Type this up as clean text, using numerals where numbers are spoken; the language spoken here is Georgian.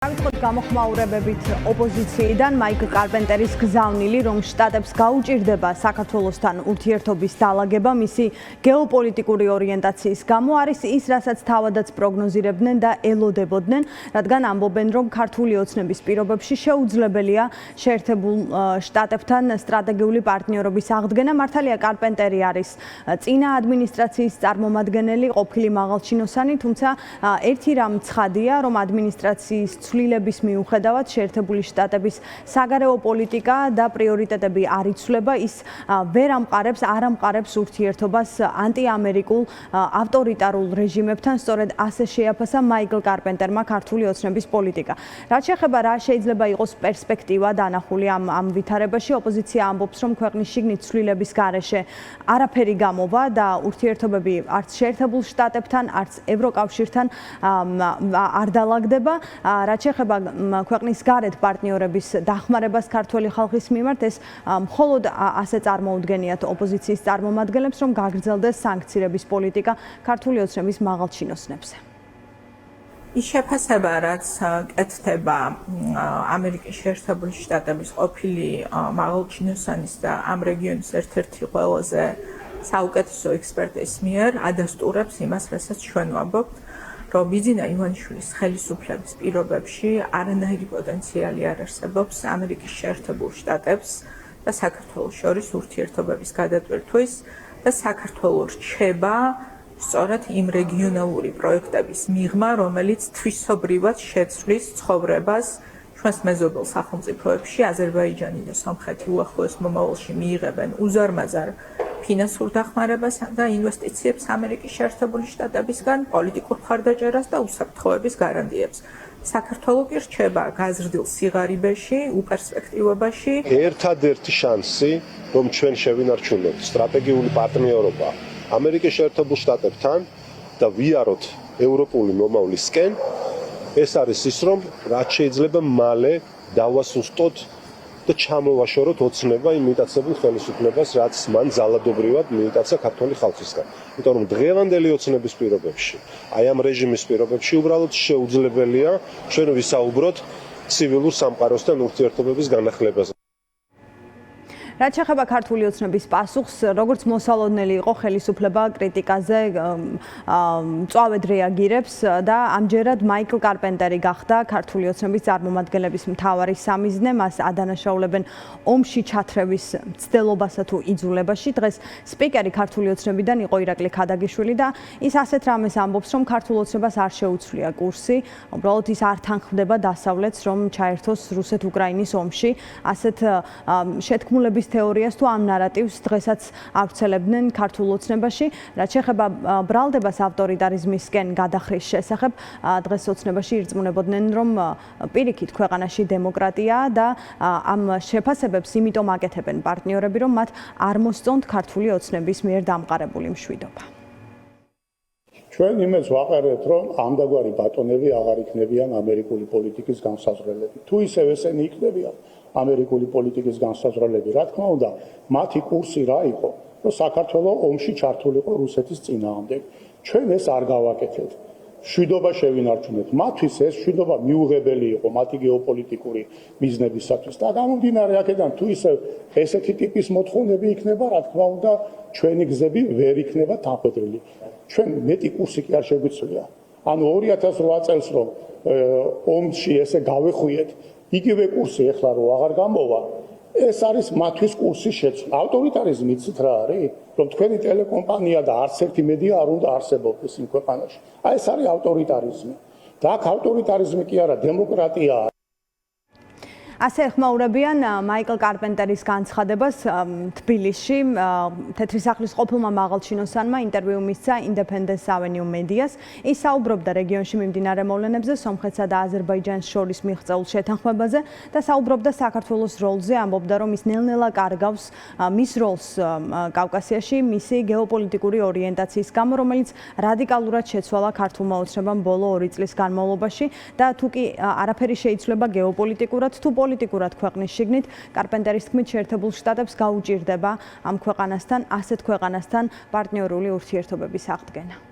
Ავიღოთ გამოხმაურებებით ოპოზიციიდან მაიკლ კარპენტერის გზავნილი, რომ შტატებს გაუჭირდება საქართველოსთან ურთიერთობის დალაგება მისი გეოპოლიტიკური ორიენტაციის გამო არის ის, რასაც თავადაც პროგნოზირებდნენ და ელოდებოდნენ, რადგან ამბობენ, რომ ქართული ოცნების პირობებში შეუძლებელია შეერთებულ შტატებთან სტრატეგიული პარტნიორობის აღდგენა. მართალია კარპენტერი არის წინა ადმინისტრაციის წარმომადგენელი, ყოფილი მაღალჩინოსანი, თუმცა ერთი რამ ცხადია, რომ ადმინისტრაციის ცვლილების მიუხედავად შეერთებული შტატების საგარეო პოლიტიკა და პრიორიტეტები არ იცვლება, ის ვერ ამყარებს ურთიერთობას ანტიამერიკულ ავტორიტარულ რეჟიმებთან, სწორედ ასე შეაფასა მაიკლ კარპენტერმა ქართული ოცნების პოლიტიკა. რაც შეეხება რა შეიძლება იყოს პერსპექტივა დანახული ამ ვითარებაში, ოპოზიცია ამბობს, რომ ქვეყნის შიგნით ცვლილების გარეშე არაფერი გამოვა და ურთიერთობები არც შეერთებულ შტატებთან, არც ევროკავშირთან არ დალაგდება. რაც შეეხება ქვეყნის გარეთ პარტნიორების დახმარებას ქართული ხალხის მიმართ, ეს მხოლოდ ასე წარმოუდგენიათ ოპოზიციის წარმომადგენლებს, რომ გაგრძელდეს სანქციების პოლიტიკა ქართული ოცნების მაღალჩინოსნებზე. ის შეფასება, რაც კეთდება ამერიკის შეერთებული შტატების ყოფილი მაღალჩინოსანის და ამ რეგიონის ერთ-ერთი ყველაზე საუკეთესო ექსპერტის მიერ ადასტურებს იმას, რასაც ჩვენ ვამბობთ, რომ ბიძინა ივანიშვილის ხელისუფლების პირობებში არანაირი პოტენციალი არ არსებობს ამერიკის შეერთებულ შტატებს და საქართველოს შორის ურთიერთობების გადატვირთვის და საქართველოს რჩება სწორედ იმ რეგიონალური პროექტების მიღმა, რომელიც თვისობრივად შეცვლის ცხოვრებას ჩვენს მეზობელ სახელმწიფოებში. აზერბაიჯანი და სომხეთი უახლოეს მომავალში მიიღებენ უზარმაზარ ფინანსურ დახმარებას და ინვესტიციებს ამერიკის შეერთებული შტატებისგან, პოლიტიკურ მხარდაჭერას და უსაფრთხოების გარანტიებს. საქართველო კი რჩება გაზრდილ სიღარიბეში, უპერსპექტივობაში. ერთადერთი შანსი, რომ ჩვენ შევინარჩუნოთ სტრატეგიული პარტნიორობა ამერიკის შეერთებულ შტატებთან და ვიაროთ ევროპული მომავლისკენ, ეს არის ის, რომ რაც შეიძლება მალე დავასუსტოთ და ჩამოვაშოროთ ოცნება იმ მიტაცებულ ხელისუფლებას, რაც მან ძალადობრივად მიიტაცა ქართული ხალხისგან. იმიტომ რომ დღევანდელი ოცნების პირობებში, აი ამ რეჟიმის პირობებში უბრალოდ შეუძლებელია ჩვენ ვისაუბროთ ცივილურ სამყაროსთან ურთიერთობების განახლებაზე. რაც შეეხება ქართული ოცნების პასუხს, როგორც მოსალოდნელი იყო ხელისუფლება კრიტიკაზე მწვავედ რეაგირებს და ამჯერად მაიკლ კარპენტერი გახდა ქართული ოცნების წარმომადგენლების მთავარი სამიზნე, მას ადანაშაულებენ ომში ჩათრევის მცდელობასა თუ იძულებაში. დღეს სპიკერი ქართული ოცნებიდან იყო ირაკლი ქადაგიშვილი და ის ასეთ რამეს ამბობს, რომ ქართულ ოცნებას არ შეუცვლია კურსი, უბრალოდ ის არ თანხმდება დასავლეთს, რომ ჩაერთოს რუსეთ-უკრაინის ომში. ასეთ შეთქმულების თეორიას თუ ამ ნარატივს დღესაც ავრცელებდნენ ქართულ ოცნებაში. რაც შეეხება ბრალდებას ავტორიტარიზმისკენ გადახრის შესახებ, დღეს ოცნებაში ირწმუნებოდნენ, რომ პირიქით ქვეყანაში დემოკრატიაა და ამ შეფასებებს იმიტომ აკეთებენ პარტნიორები, რომ მათ არ მოსწონთ ქართული ოცნების მიერ დამყარებული მშვიდობა. ჩვენ იმას ვაყარებთ, რომ ამდაგვარი ბატონები აღარ იქნებიან ამერიკული პოლიტიკის განსაზღვრელები. თუ ისევ ესენი იქნებიან ამერიკული პოლიტიკის განსაზღვრელები, რა თქმა უნდა, მათი კურსი რა იყო, რომ საქართველოს ომში ჩართულიყო რუსეთის წინააღმდეგ. ჩვენ ეს არ გავაკეთეთ. მშვიდობა შევინარჩუნეთ. მათთვის ეს მშვიდობა მიუღებელი იყო მათი გეოპოლიტიკური მიზნებისათვის. და გამომდინარე აქედან, თუ ისევ ესეთი ტიპის მოთხოვნები იქნება, რა თქმა უნდა, ჩვენი გზები ვერ იქნება თანხმდრელი. ჩვენ მეტი კურსი კი არ შეგვიძლია. ანუ 2008 წელს რომ ომში ესე გავეხვიეთ, იგივე კურსი ეხლა რო აღარ გამოვა, ეს არის მათთვის კურსის შეცვლა. ავტორიტარიზმი იცით რა არის? რომ თქვენი ტელეკომპანია და არც ერთი მედია არ უნდა არსებობდეს იმ ქვეყანაში. აი ეს არის ავტორიტარიზმი. და აქ ავტორიტარიზმი კი არა, დემოკრატიაა. ასე ეხმაურებიან მაიკლ კარპენტერის განცხადებას თბილისში. თეთრი სახლის ყოფილმა მაღალჩინოსანმა ინტერვიუ მისცა Independence Avenue მედიას. ის საუბრობდა რეგიონში მიმდინარე მოვლენებზე, სომხეთსა და აზერბაიჯანს შორის მიღწეულ შეთანხმებაზე და საუბრობდა საქართველოს როლზე, ამბობდა, რომ ის ნელ-ნელა კარგავს მის როლს კავკასიაში მისი გეოპოლიტიკური ორიენტაციის გამო, რომელიც რადიკალურად შეცვალა ქართულმა ოცნებამ ბოლო 2 წლის განმავლობაში და თუ კი არაფერი შეიცვლება გეოპოლიტიკურად, თუ პოლიტიკურად ქვეყნის შიგნით, კარპენტერის თქმით, შეერთებულ შტატებს გაუჭირდება ამ ქვეყანასთან, ასეთ ქვეყანასთან პარტნიორული ურთიერთობების აღდგენა.